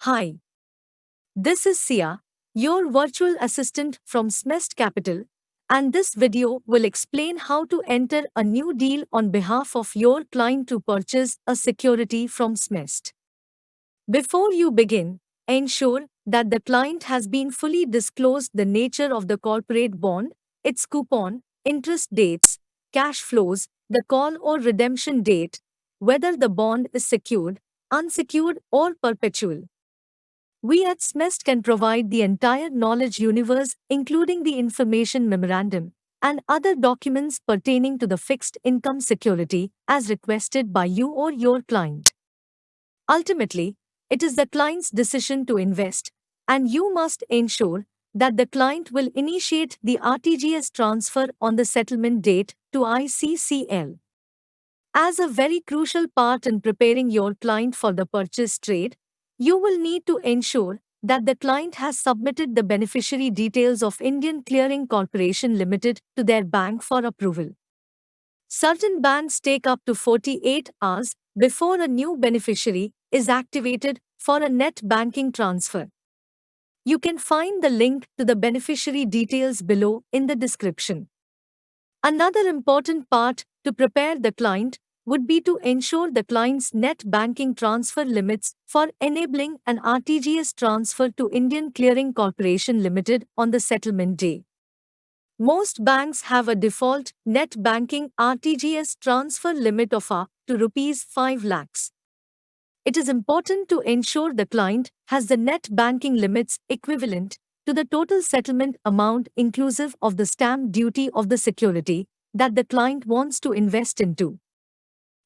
Hi, this is Sia, your virtual assistant from Smest Capital, and this video will explain how to enter a new deal on behalf of your client to purchase a security from Smest. Before you begin, ensure that the client has been fully disclosed the nature of the corporate bond, its coupon, interest dates, cash flows, the call or redemption date, whether the bond is secured, unsecured, or perpetual. We at SMEST can provide the entire knowledge universe, including the information memorandum and other documents pertaining to the fixed income security as requested by you or your client. Ultimately, it is the client's decision to invest, and you must ensure that the client will initiate the RTGS transfer on the settlement date to ICCL. As a very crucial part in preparing your client for the purchase trade, you will need to ensure that the client has submitted the beneficiary details of Indian Clearing Corporation Limited to their bank for approval. Certain banks take up to 48 hours before a new beneficiary is activated for a net banking transfer. You can find the link to the beneficiary details below in the description. Another important part to prepare the client would be to ensure the client's net banking transfer limits for enabling an RTGS transfer to Indian Clearing Corporation Limited on the settlement day. Most banks have a default net banking RTGS transfer limit of up to Rs 5 lakhs. It is important to ensure the client has the net banking limits equivalent to the total settlement amount inclusive of the stamp duty of the security that the client wants to invest into.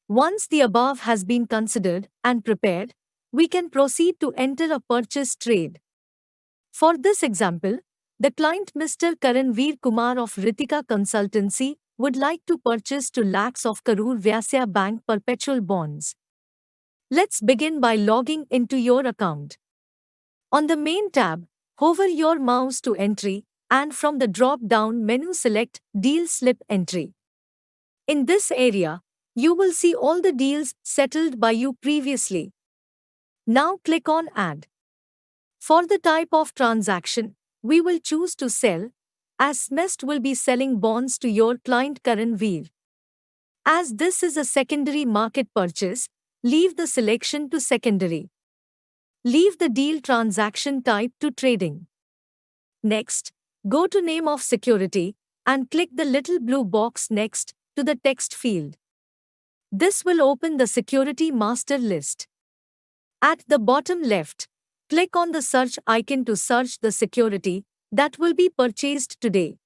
Once the above has been considered and prepared, we can proceed to enter a purchase trade. For this example, the client Mr. Karanveer Kumar of Ritika Consultancy would like to purchase 2 lakhs of Karur Vyasya Bank perpetual bonds. Let's begin by logging into your account. On the main tab, hover your mouse to entry and from the drop-down menu select Deal Slip Entry. In this area, you will see all the deals settled by you previously. Now click on Add. For the type of transaction, we will choose to sell, as SMEST will be selling bonds to your client Karanveer. As this is a secondary market purchase, leave the selection to secondary. Leave the deal transaction type to trading. Next, go to Name of Security and click the little blue box next to the text field. This will open the security master list. At the bottom left, click on the search icon to search the security that will be purchased today.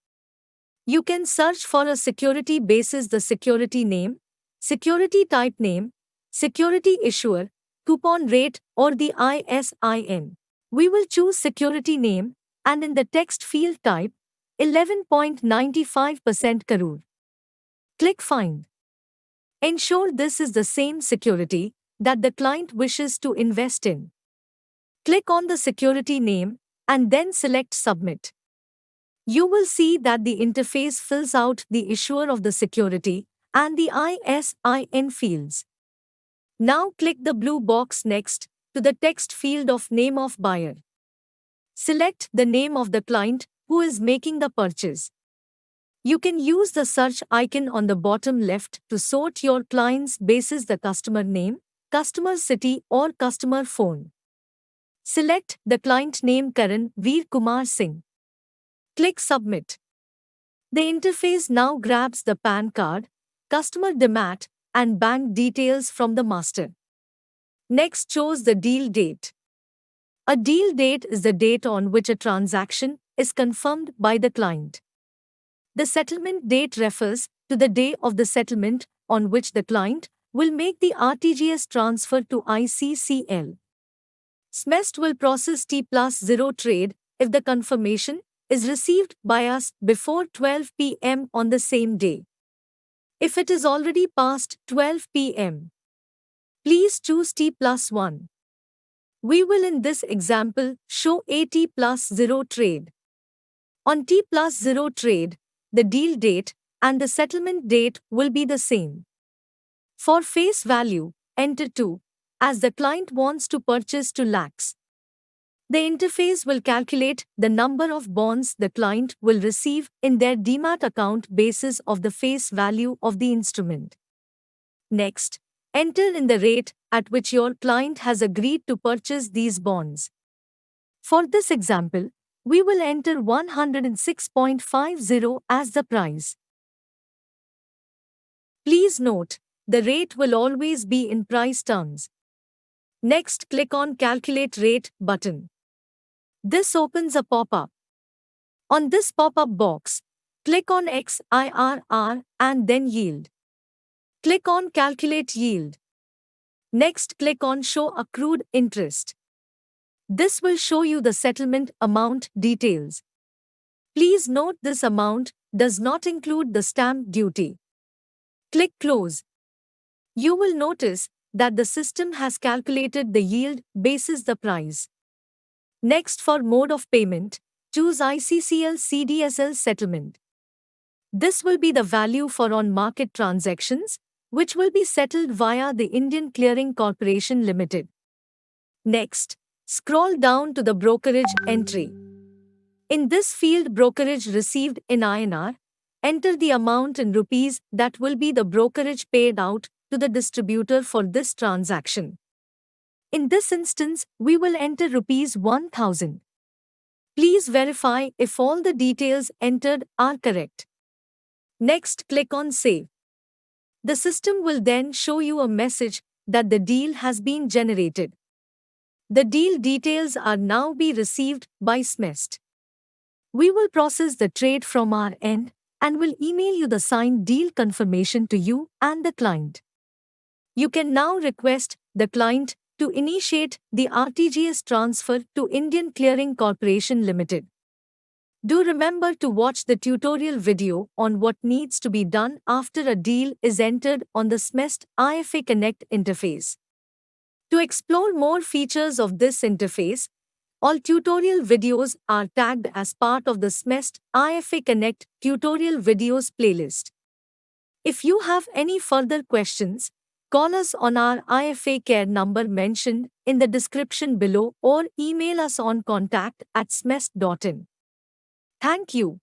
You can search for a security basis the security name, security type name, security issuer, coupon rate or the ISIN. We will choose security name and in the text field type 11.95% Karur. Click Find. Ensure this is the same security that the client wishes to invest in. Click on the security name and then select Submit. You will see that the interface fills out the issuer of the security and the ISIN fields. Now click the blue box next to the text field of Name of Buyer. Select the name of the client who is making the purchase. You can use the search icon on the bottom left to sort your clients basis the customer name, customer city or customer phone. Select the client name Karanveer Kumar Singh. Click Submit. The interface now grabs the PAN card, customer demat, and bank details from the master. Next, choose the deal date. A deal date is the date on which a transaction is confirmed by the client. The settlement date refers to the day of the settlement on which the client will make the RTGS transfer to ICCL. SMEST will process T+0 trade if the confirmation is received by us before 12 p.m. on the same day. If it is already past 12 p.m., please choose T+1. We will in this example show a T+0 trade. On T+0 trade, the deal date and the settlement date will be the same. For face value, enter 2, as the client wants to purchase 2 lakhs. The interface will calculate the number of bonds the client will receive in their demat account basis of the face value of the instrument. Next, enter in the rate at which your client has agreed to purchase these bonds. For this example, we will enter 106.50 as the price. Please note, the rate will always be in price terms. Next, click on Calculate Rate button. This opens a pop-up. On this pop-up box, click on XIRR and then Yield. Click on Calculate Yield. Next, click on Show Accrued Interest. This will show you the settlement amount details. Please note this amount does not include the stamp duty. Click Close. You will notice that the system has calculated the yield basis the price. Next, for mode of payment, choose ICCL CDSL settlement. This will be the value for on-market transactions, which will be settled via the Indian Clearing Corporation Limited. Next, scroll down to the brokerage entry. In this field, brokerage received in INR, enter the amount in rupees that will be the brokerage paid out to the distributor for this transaction. In this instance, we will enter rupees 1000. Please verify if all the details entered are correct. Next, click on Save. The system will then show you a message that the deal has been generated. The deal details are now be received by SMEST. We will process the trade from our end and will email you the signed deal confirmation to you and the client. You can now request the client to initiate the RTGS transfer to Indian Clearing Corporation Limited. Do remember to watch the tutorial video on what needs to be done after a deal is entered on the SMEST IFA Connect interface. To explore more features of this interface, all tutorial videos are tagged as part of the SMEST IFA Connect tutorial videos playlist. If you have any further questions, call us on our IFA care number mentioned in the description below or email us on contact@smest.in. Thank you.